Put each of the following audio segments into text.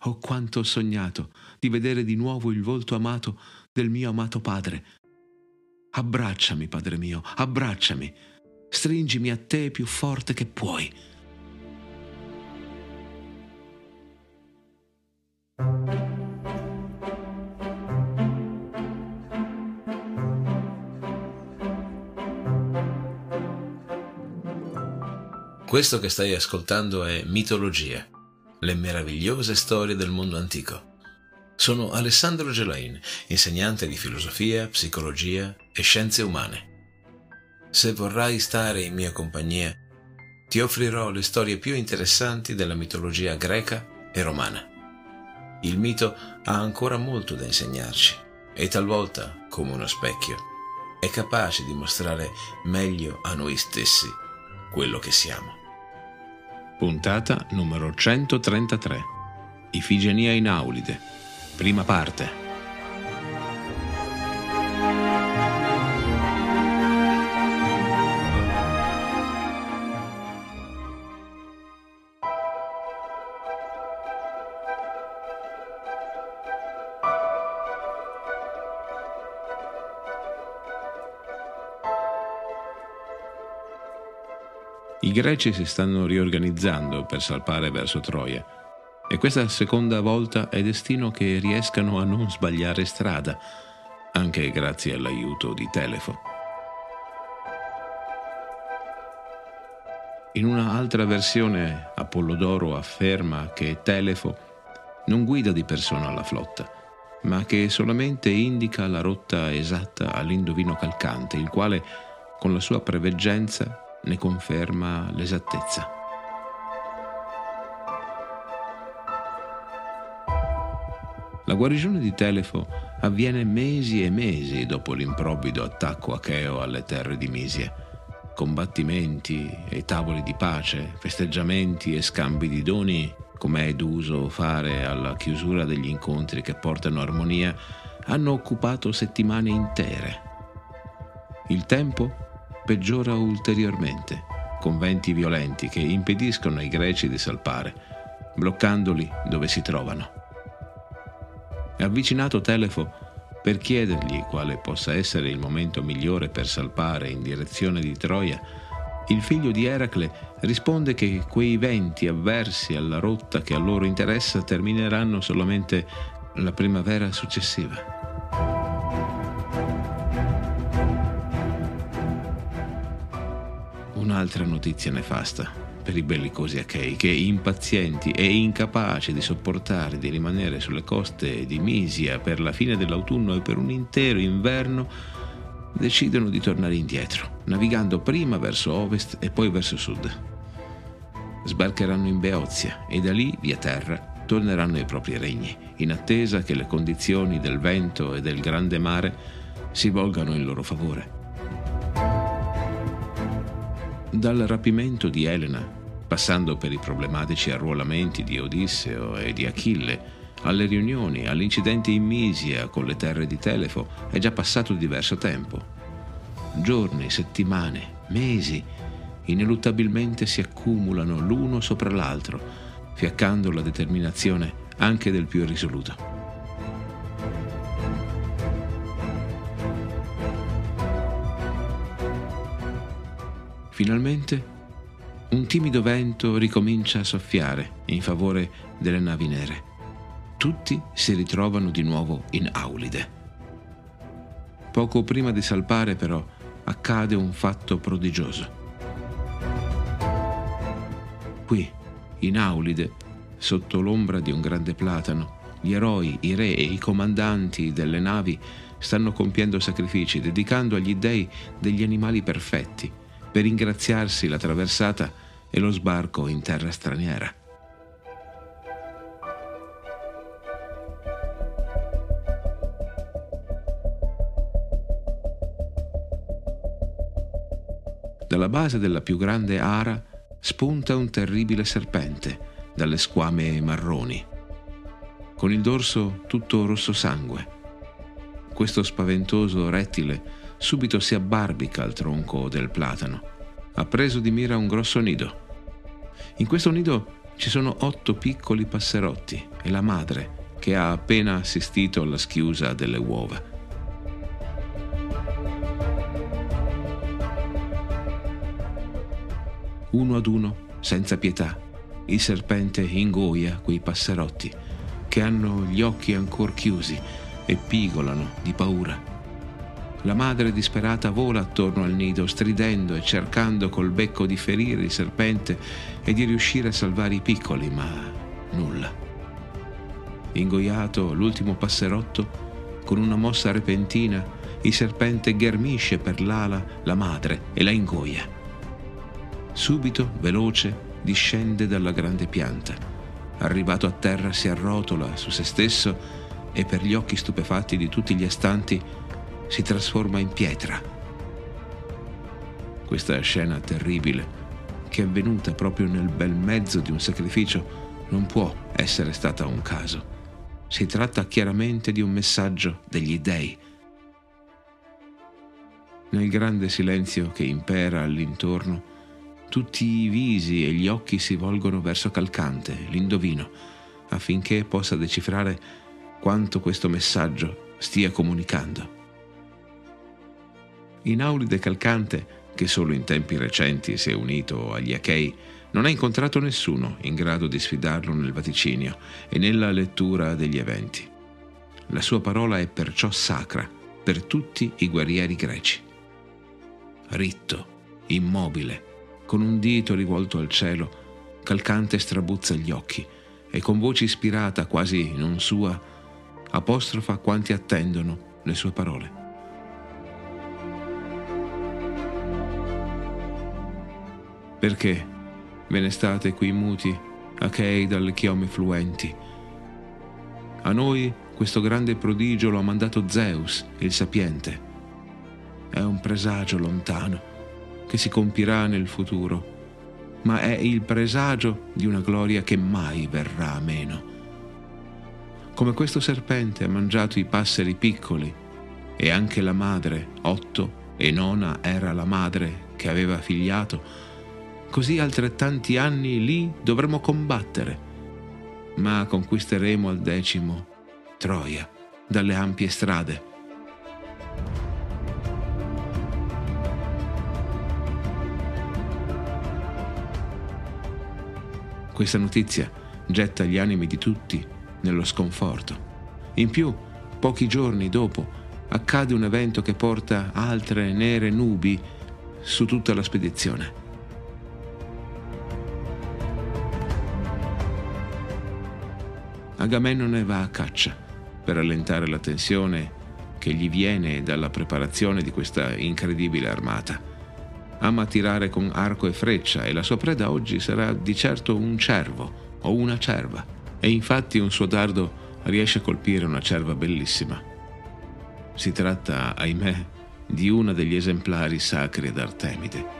Oh, quanto ho sognato di vedere di nuovo il volto amato del mio amato padre. Abbracciami, padre mio, abbracciami. Stringimi a te più forte che puoi. Questo che stai ascoltando è Mitologia, le meravigliose storie del mondo antico. Sono Alessandro Gelain, insegnante di filosofia, psicologia e scienze umane. Se vorrai stare in mia compagnia, ti offrirò le storie più interessanti della mitologia greca e romana. Il mito ha ancora molto da insegnarci e talvolta, come uno specchio, è capace di mostrare meglio a noi stessi quello che siamo. Puntata numero 133. Ifigenia in Aulide. Prima parte. I greci si stanno riorganizzando per salpare verso Troia e questa seconda volta è destino che riescano a non sbagliare strada, anche grazie all'aiuto di Telefo. In un'altra versione Apollodoro afferma che Telefo non guida di persona la flotta, ma che solamente indica la rotta esatta all'indovino calcante, il quale con la sua preveggenza ne conferma l'esattezza. La guarigione di Telefo avviene mesi e mesi dopo l'improvvido attacco acheo alle terre di Misia. Combattimenti e tavoli di pace, festeggiamenti e scambi di doni, come è d'uso fare alla chiusura degli incontri che portano armonia, hanno occupato settimane intere. Il tempo peggiora ulteriormente, con venti violenti che impediscono ai greci di salpare, bloccandoli dove si trovano. È avvicinato Telefo per chiedergli quale possa essere il momento migliore per salpare in direzione di Troia. Il figlio di Eracle risponde che quei venti avversi alla rotta che a loro interessa termineranno solamente la primavera successiva. Un'altra notizia nefasta per i bellicosi achei che, impazienti e incapaci di sopportare di rimanere sulle coste di Misia per la fine dell'autunno e per un intero inverno, decidono di tornare indietro, navigando prima verso ovest e poi verso sud. Sbarcheranno in Beozia e da lì, via terra, torneranno ai propri regni, in attesa che le condizioni del vento e del grande mare si volgano in loro favore. Dal rapimento di Elena, passando per i problematici arruolamenti di Odisseo e di Achille, alle riunioni, agli incidenti in Misia con le terre di Telefo, è già passato diverso tempo. Giorni, settimane, mesi, ineluttabilmente si accumulano l'uno sopra l'altro, fiaccando la determinazione anche del più risoluto. Finalmente, un timido vento ricomincia a soffiare in favore delle navi nere. Tutti si ritrovano di nuovo in Aulide. Poco prima di salpare, però, accade un fatto prodigioso. Qui, in Aulide, sotto l'ombra di un grande platano, gli eroi, i re e i comandanti delle navi stanno compiendo sacrifici, dedicando agli dei degli animali perfetti, per ringraziarsi la traversata e lo sbarco in terra straniera. Dalla base della più grande ara spunta un terribile serpente dalle squame marroni, con il dorso tutto rosso sangue. Questo spaventoso rettile subito si abbarbica al tronco del platano. Ha preso di mira un grosso nido. In questo nido ci sono 8 piccoli passerotti, e la madre che ha appena assistito alla schiusa delle uova. Uno ad uno, senza pietà, il serpente ingoia quei passerotti che hanno gli occhi ancor chiusi e pigolano di paura. La madre disperata vola attorno al nido, stridendo e cercando col becco di ferire il serpente e di riuscire a salvare i piccoli, ma nulla. Ingoiato l'ultimo passerotto, con una mossa repentina, il serpente ghermisce per l'ala la madre e la ingoia. Subito, veloce, discende dalla grande pianta. Arrivato a terra si arrotola su se stesso e per gli occhi stupefatti di tutti gli astanti si trasforma in pietra. Questa scena terribile, che è avvenuta proprio nel bel mezzo di un sacrificio, non può essere stata un caso. Si tratta chiaramente di un messaggio degli dèi. Nel grande silenzio che impera all'intorno, tutti i visi e gli occhi si volgono verso Calcante, l'indovino, affinché possa decifrare quanto questo messaggio stia comunicando. Inaulide Calcante, che solo in tempi recenti si è unito agli Achei, non ha incontrato nessuno in grado di sfidarlo nel vaticinio e nella lettura degli eventi. La sua parola è perciò sacra per tutti i guerrieri greci. Ritto, immobile, con un dito rivolto al cielo, Calcante strabuzza gli occhi e con voce ispirata, quasi non sua, apostrofa quanti attendono le sue parole. Perché ve ne state qui muti, Achei dalle chiome fluenti? A noi questo grande prodigio lo ha mandato Zeus, il sapiente. È un presagio lontano che si compirà nel futuro, ma è il presagio di una gloria che mai verrà meno. Come questo serpente ha mangiato i passeri piccoli, e anche la madre, Otto, e nona era la madre che aveva figliato, così altrettanti anni lì dovremo combattere, ma conquisteremo al 10° Troia dalle ampie strade. Questa notizia getta gli animi di tutti nello sconforto. In più, pochi giorni dopo, accade un evento che porta altre nere nubi su tutta la spedizione. Agamennone va a caccia per allentare la tensione che gli viene dalla preparazione di questa incredibile armata. Ama tirare con arco e freccia e la sua preda oggi sarà di certo un cervo o una cerva. E infatti un suo dardo riesce a colpire una cerva bellissima. Si tratta, ahimè, di uno degli esemplari sacri d'Artemide.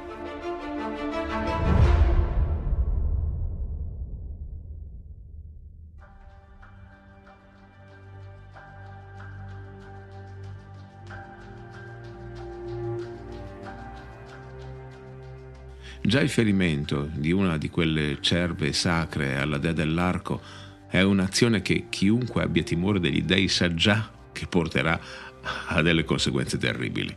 Già il ferimento di una di quelle cerve sacre alla dea dell'arco è un'azione che chiunque abbia timore degli dei sa già che porterà a delle conseguenze terribili.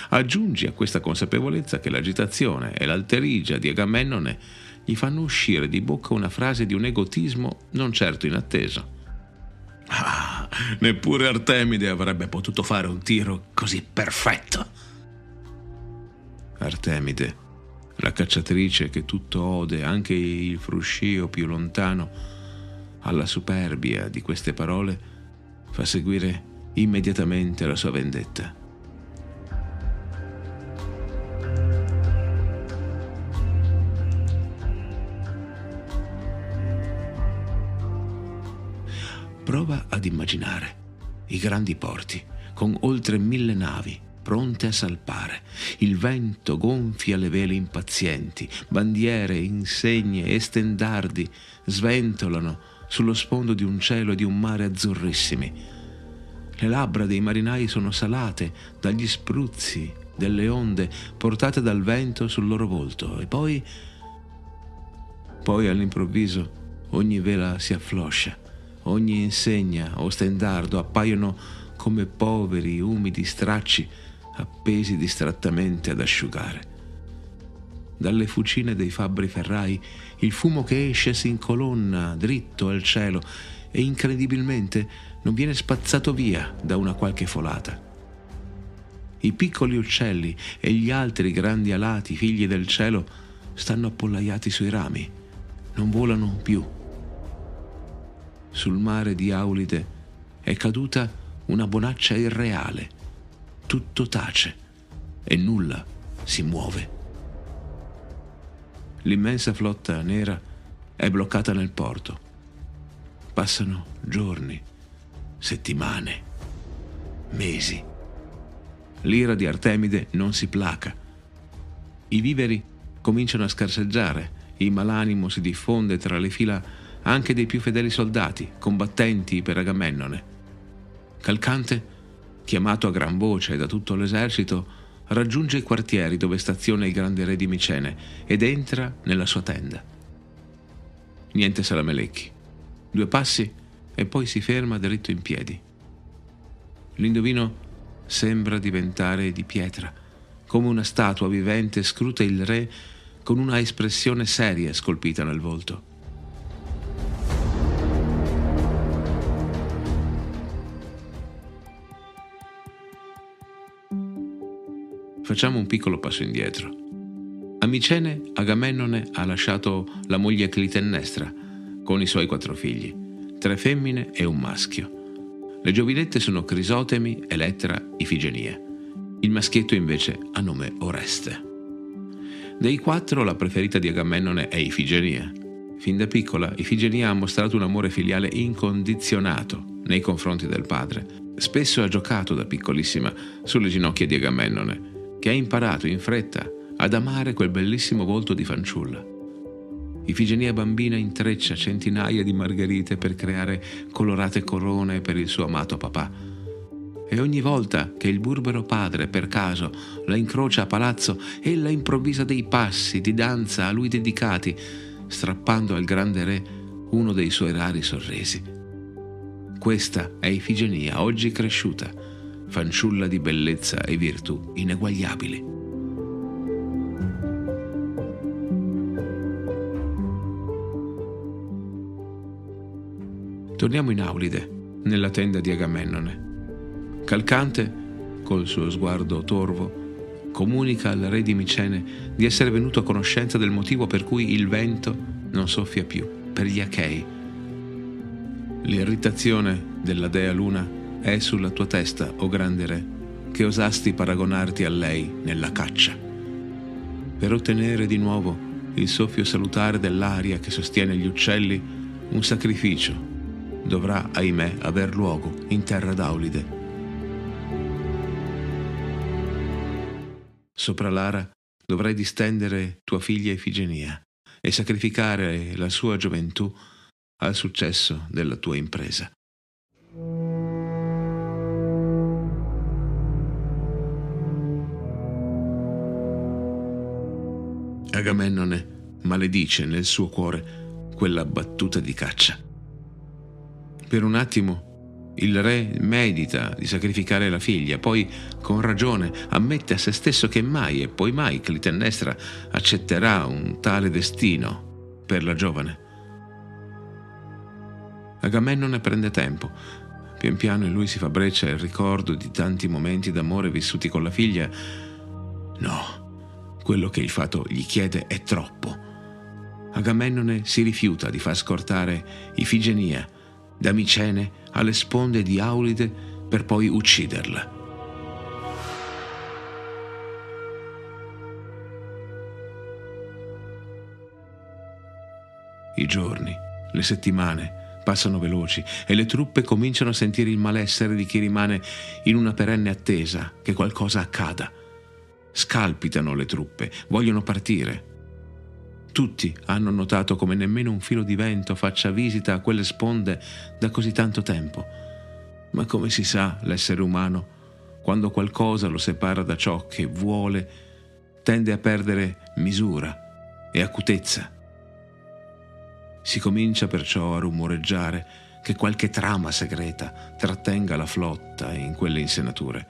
Aggiungi a questa consapevolezza che l'agitazione e l'alterigia di Agamennone gli fanno uscire di bocca una frase di un egotismo non certo inatteso. Ah, neppure Artemide avrebbe potuto fare un tiro così perfetto. Artemide, la cacciatrice che tutto ode, anche il fruscio più lontano, alla superbia di queste parole, fa seguire immediatamente la sua vendetta. Prova ad immaginare i grandi porti con oltre 1000 navi pronte a salpare. Il vento gonfia le vele impazienti, bandiere, insegne e stendardi sventolano sullo sfondo di un cielo e di un mare azzurrissimi. Le labbra dei marinai sono salate dagli spruzzi delle onde portate dal vento sul loro volto e poi all'improvviso ogni vela si affloscia, ogni insegna o stendardo appaiono come poveri, umidi stracci appesi distrattamente ad asciugare. Dalle fucine dei fabbri ferrai il fumo che esce si incolonna dritto al cielo e incredibilmente non viene spazzato via da una qualche folata. I piccoli uccelli e gli altri grandi alati, figli del cielo, stanno appollaiati sui rami, non volano più. Sul mare di Aulide è caduta una bonaccia irreale, tutto tace e nulla si muove. L'immensa flotta nera è bloccata nel porto. Passano giorni, settimane, mesi. L'ira di Artemide non si placa. I viveri cominciano a scarseggiare, il malanimo si diffonde tra le fila anche dei più fedeli soldati, combattenti per Agamennone. Calcante, chiamato a gran voce da tutto l'esercito, raggiunge i quartieri dove staziona il grande re di Micene ed entra nella sua tenda. Niente salamelecchi. 2 passi e poi si ferma dritto in piedi. L'indovino sembra diventare di pietra. Come una statua vivente scruta il re con una espressione seria scolpita nel volto. Facciamo un piccolo passo indietro. A Micene Agamennone ha lasciato la moglie Clitennestra con i suoi 4 figli, 3 femmine e un maschio. Le giovinette sono Crisotemi, Elettra, Ifigenia. Il maschietto invece ha nome Oreste. Dei 4 la preferita di Agamennone è Ifigenia. Fin da piccola Ifigenia ha mostrato un amore filiale incondizionato nei confronti del padre. Spesso ha giocato da piccolissima sulle ginocchia di Agamennone, che ha imparato in fretta ad amare quel bellissimo volto di fanciulla. Ifigenia bambina intreccia centinaia di margherite per creare colorate corone per il suo amato papà. E ogni volta che il burbero padre per caso la incrocia a palazzo, ella improvvisa dei passi di danza a lui dedicati, strappando al grande re uno dei suoi rari sorrisi. Questa è Ifigenia, oggi cresciuta, fanciulla di bellezza e virtù ineguagliabili. Torniamo in Aulide, nella tenda di Agamennone. Calcante, col suo sguardo torvo, comunica al re di Micene di essere venuto a conoscenza del motivo per cui il vento non soffia più per gli Achei. L'irritazione della dea Luna è sulla tua testa, o grande re, che osasti paragonarti a lei nella caccia. Per ottenere di nuovo il soffio salutare dell'aria che sostiene gli uccelli, un sacrificio dovrà, ahimè, aver luogo in terra d'Aulide. Sopra l'ara dovrai distendere tua figlia Ifigenia e sacrificare la sua gioventù al successo della tua impresa. Agamennone maledice nel suo cuore quella battuta di caccia. Per un attimo il re medita di sacrificare la figlia, poi con ragione ammette a se stesso che mai e poi mai Clitennestra accetterà un tale destino per la giovane. Agamennone prende tempo. Pian piano in lui si fa breccia il ricordo di tanti momenti d'amore vissuti con la figlia. No, quello che il fato gli chiede è troppo. Agamennone si rifiuta di far scortare Ifigenia da Micene alle sponde di Aulide per poi ucciderla. I giorni, le settimane passano veloci e le truppe cominciano a sentire il malessere di chi rimane in una perenne attesa che qualcosa accada. Scalpitano le truppe, vogliono partire. Tutti hanno notato come nemmeno un filo di vento faccia visita a quelle sponde da così tanto tempo. Ma come si sa, l'essere umano, quando qualcosa lo separa da ciò che vuole, tende a perdere misura e acutezza. Si comincia perciò a rumoreggiare che qualche trama segreta trattenga la flotta in quelle insenature.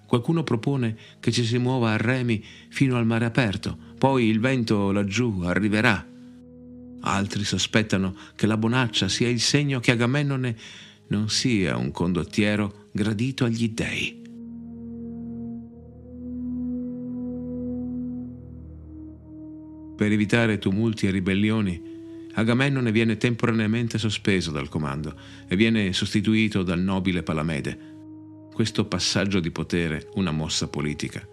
Qualcuno propone che ci si muova a remi fino al mare aperto, poi il vento laggiù arriverà. Altri sospettano che la bonaccia sia il segno che Agamennone non sia un condottiero gradito agli dèi. Per evitare tumulti e ribellioni, Agamennone viene temporaneamente sospeso dal comando e viene sostituito dal nobile Palamede. Questo passaggio di potere, una mossa politica,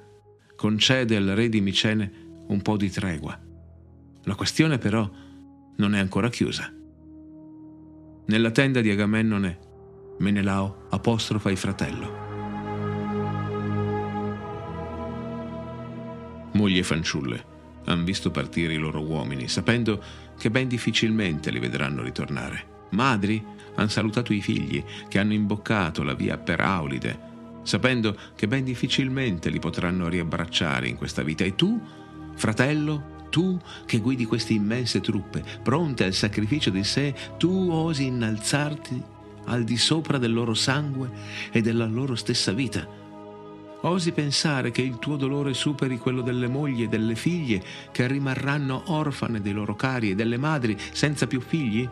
concede al re di Micene un po' di tregua. La questione però non è ancora chiusa. Nella tenda di Agamennone, Menelao apostrofa il fratello. Mogli e fanciulle han visto partire i loro uomini, sapendo che ben difficilmente li vedranno ritornare. Madri han salutato i figli che hanno imboccato la via per Aulide, sapendo che ben difficilmente li potranno riabbracciare in questa vita. E tu, fratello, tu che guidi queste immense truppe, pronte al sacrificio di sé, tu osi innalzarti al di sopra del loro sangue e della loro stessa vita. Osi pensare che il tuo dolore superi quello delle mogli e delle figlie che rimarranno orfane dei loro cari e delle madri senza più figli?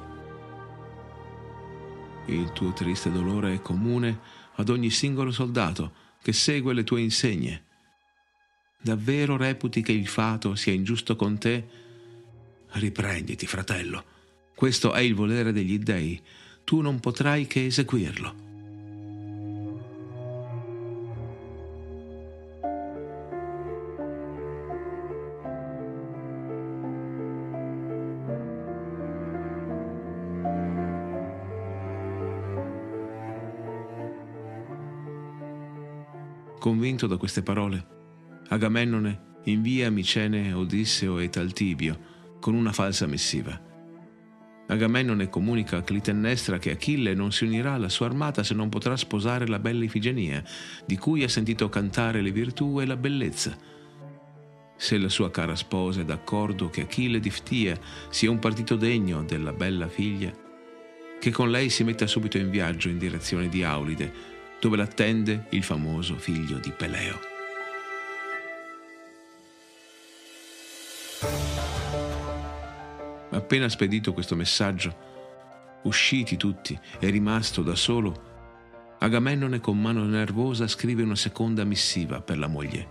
Il tuo triste dolore è comune ad ogni singolo soldato che segue le tue insegne. Davvero reputi che il fato sia ingiusto con te? Riprenditi, fratello. Questo è il volere degli dèi. Tu non potrai che eseguirlo. Convinto da queste parole, Agamennone invia a Micene Odisseo e Taltibio con una falsa missiva. Agamennone comunica a Clitennestra che Achille non si unirà alla sua armata se non potrà sposare la bella Ifigenia, di cui ha sentito cantare le virtù e la bellezza. Se la sua cara sposa è d'accordo che Achille di Ftia sia un partito degno della bella figlia, che con lei si metta subito in viaggio in direzione di Aulide, dove l'attende il famoso figlio di Peleo. Appena spedito questo messaggio, usciti tutti e rimasto da solo, Agamennone con mano nervosa scrive una seconda missiva per la moglie.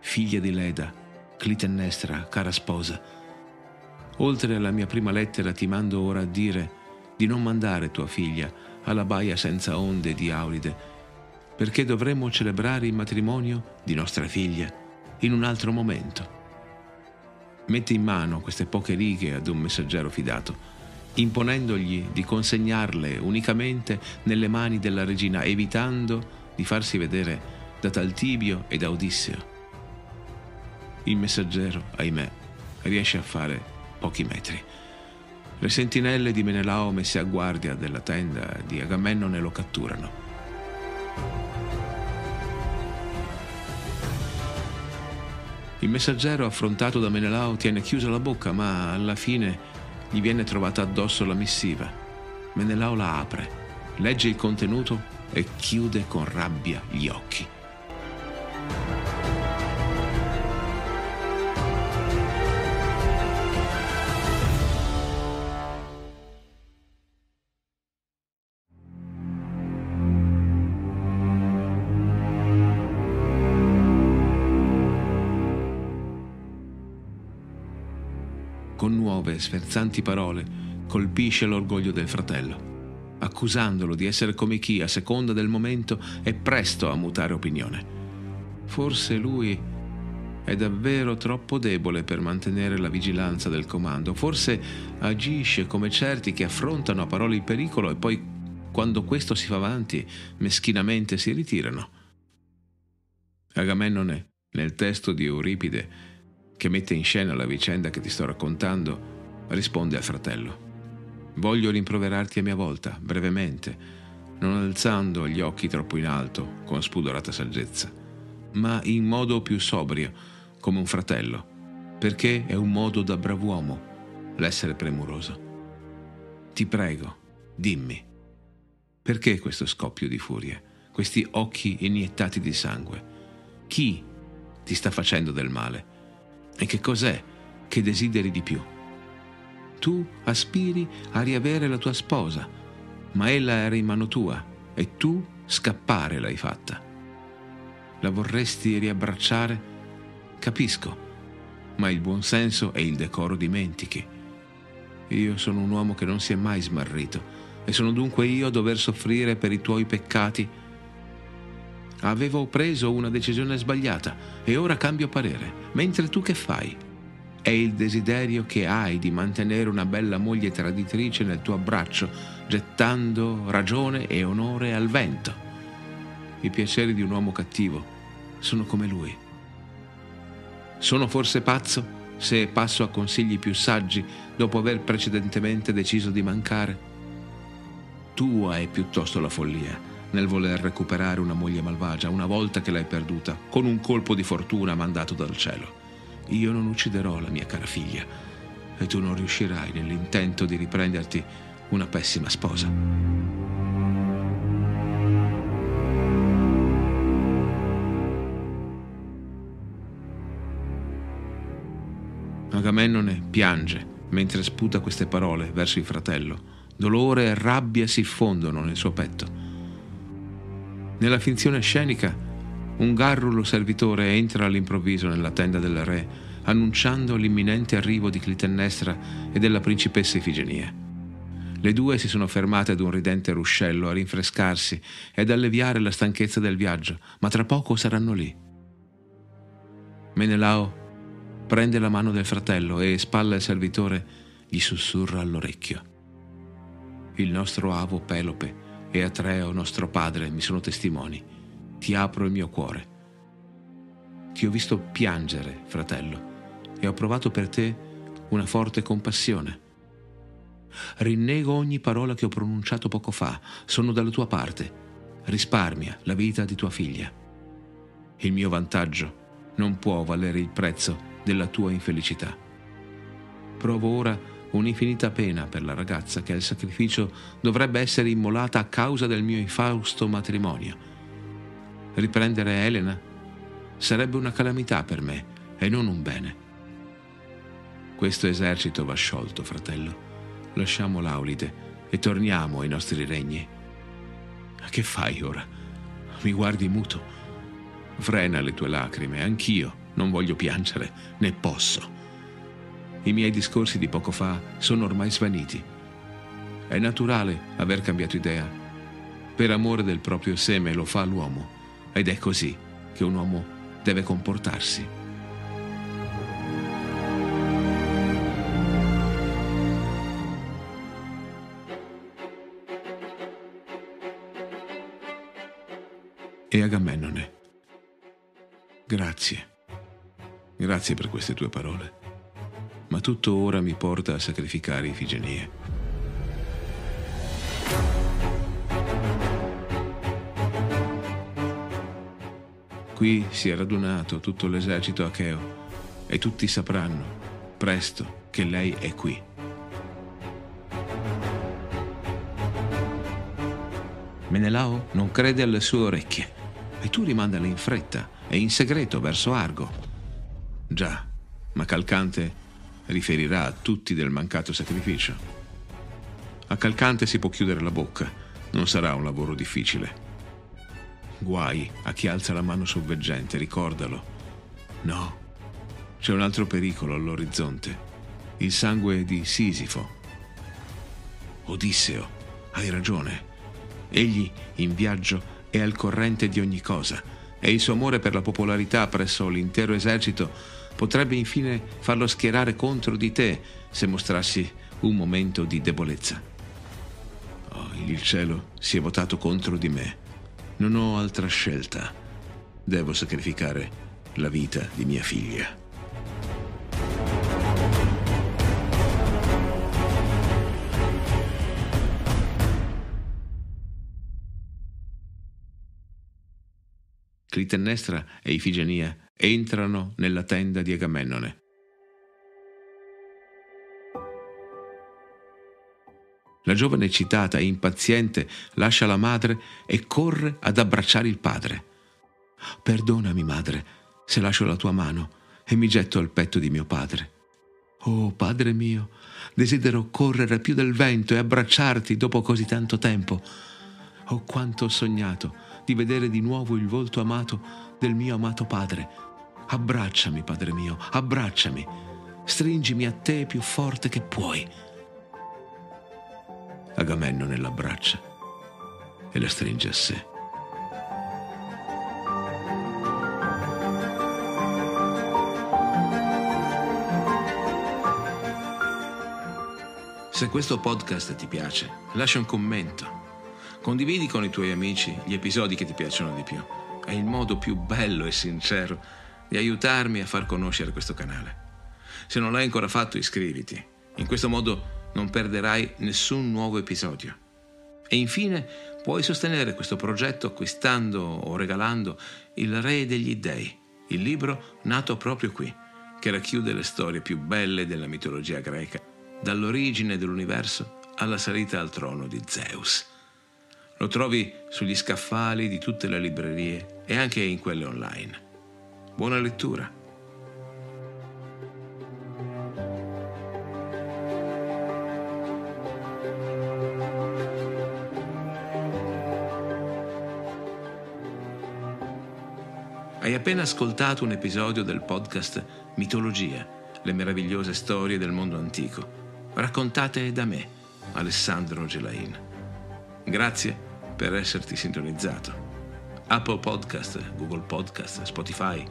Figlia di Leda, Clitennestra, cara sposa, oltre alla mia prima lettera ti mando ora a dire di non mandare tua figlia alla baia senza onde di Aulide, perché dovremmo celebrare il matrimonio di nostra figlia in un altro momento. Mette in mano queste poche righe ad un messaggero fidato, imponendogli di consegnarle unicamente nelle mani della regina, evitando di farsi vedere da Taltibio e da Odisseo. Il messaggero, ahimè, riesce a fare pochi metri. Le sentinelle di Menelao messe a guardia della tenda di Agamennone lo catturano. Il messaggero, affrontato da Menelao, tiene chiusa la bocca, ma alla fine gli viene trovata addosso la missiva. Menelao la apre, legge il contenuto e chiude con rabbia gli occhi. Con nuove sferzanti parole colpisce l'orgoglio del fratello, accusandolo di essere come chi, a seconda del momento, è presto a mutare opinione. Forse lui è davvero troppo debole per mantenere la vigilanza del comando, forse agisce come certi che affrontano a parole il pericolo e poi, quando questo si fa avanti, meschinamente si ritirano. Agamennone, nel testo di Euripide, che mette in scena la vicenda che ti sto raccontando, risponde al fratello. Voglio rimproverarti a mia volta, brevemente, non alzando gli occhi troppo in alto, con spudorata saggezza, ma in modo più sobrio, come un fratello, perché è un modo da brav'uomo l'essere premuroso. Ti prego, Dimmi, perché questo scoppio di furia, questi occhi iniettati di sangue? Chi ti sta facendo del male? E che cos'è che desideri di più? Tu aspiri a riavere la tua sposa, ma ella era in mano tua e tu scappare l'hai fatta. La vorresti riabbracciare? Capisco, ma il buonsenso e il decoro dimentichi. Io sono un uomo che non si è mai smarrito e sono dunque io a dover soffrire per i tuoi peccati. Avevo preso una decisione sbagliata e ora cambio parere, mentre tu che fai? È il desiderio che hai di mantenere una bella moglie traditrice nel tuo abbraccio, gettando ragione e onore al vento. I piaceri di un uomo cattivo sono come lui. Sono forse pazzo se passo a consigli più saggi dopo aver precedentemente deciso di mancare? Tua è piuttosto la follia nel voler recuperare una moglie malvagia una volta che l'hai perduta con un colpo di fortuna mandato dal cielo. Io non ucciderò la mia cara figlia e tu non riuscirai nell'intento di riprenderti una pessima sposa. Agamennone piange mentre sputa queste parole verso il fratello. Dolore e rabbia si fondono nel suo petto. Nella finzione scenica, un garrulo servitore entra all'improvviso nella tenda del re, annunciando l'imminente arrivo di Clitennestra e della principessa Ifigenia. Le due si sono fermate ad un ridente ruscello a rinfrescarsi ed alleviare la stanchezza del viaggio, ma tra poco saranno lì. Menelao prende la mano del fratello e, spalla il servitore, gli sussurra all'orecchio: il nostro avo Pelope e Atreo, nostro padre, mi sono testimoni. Ti apro il mio cuore. Ti ho visto piangere, fratello, e ho provato per te una forte compassione. Rinnego ogni parola che ho pronunciato poco fa. Sono dalla tua parte. Risparmia la vita di tua figlia. Il mio vantaggio non può valere il prezzo della tua infelicità. Provo ora un'infinita pena per la ragazza che al sacrificio dovrebbe essere immolata a causa del mio infausto matrimonio. Riprendere Elena sarebbe una calamità per me e non un bene. Questo esercito va sciolto, fratello. Lasciamo l'Aulide e torniamo ai nostri regni. Che fai ora? Mi guardi muto? Frena le tue lacrime, anch'io non voglio piangere, né posso. I miei discorsi di poco fa sono ormai svaniti. È naturale aver cambiato idea. Per amore del proprio seme lo fa l'uomo, ed è così che un uomo deve comportarsi. E Agamennone: grazie per queste tue parole. Ma tutto ora mi porta a sacrificare Ifigenie. Qui si è radunato tutto l'esercito acheo e tutti sapranno presto che lei è qui. Menelao non crede alle sue orecchie e tu rimandala in fretta e in segreto verso Argo. Già, ma Calcante riferirà a tutti del mancato sacrificio. A Calcante si può chiudere la bocca, non sarà un lavoro difficile. Guai a chi alza la mano sovveggente, ricordalo. No, c'è un altro pericolo all'orizzonte: il sangue di Sisifo. Odisseo, hai ragione. Egli, in viaggio, è al corrente di ogni cosa e il suo amore per la popolarità presso l'intero esercito potrebbe infine farlo schierare contro di te se mostrassi un momento di debolezza. Oh, il cielo si è votato contro di me. Non ho altra scelta. Devo sacrificare la vita di mia figlia. Clitennestra e Ifigenia entrano nella tenda di Agamennone. La giovane eccitata e impaziente lascia la madre e corre ad abbracciare il padre. «Perdonami, madre, se lascio la tua mano e mi getto al petto di mio padre. Oh, padre mio, desidero correre più del vento e abbracciarti dopo così tanto tempo. Oh, quanto ho sognato di vedere di nuovo il volto amato del mio amato padre. Abbracciami, padre mio, abbracciami. Stringimi a te più forte che puoi». Agamennone l'abbraccia e la stringe a sé. Se questo podcast ti piace, lascia un commento. Condividi con i tuoi amici gli episodi che ti piacciono di più. È il modo più bello e sincero di aiutarmi a far conoscere questo canale. Se non l'hai ancora fatto, iscriviti. In questo modo non perderai nessun nuovo episodio. E infine puoi sostenere questo progetto acquistando o regalando Il Re degli Dei, il libro nato proprio qui, che racchiude le storie più belle della mitologia greca, dall'origine dell'universo alla salita al trono di Zeus. Lo trovi sugli scaffali di tutte le librerie e anche in quelle online. Buona lettura! Hai appena ascoltato un episodio del podcast Mitologia, le meravigliose storie del mondo antico, raccontate da me, Alessandro Gelain. Grazie per esserti sintonizzato. Apple Podcast, Google Podcast, Spotify,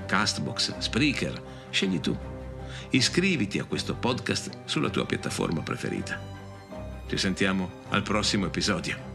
Castbox, Spreaker, scegli tu. Iscriviti a questo podcast sulla tua piattaforma preferita. Ci sentiamo al prossimo episodio.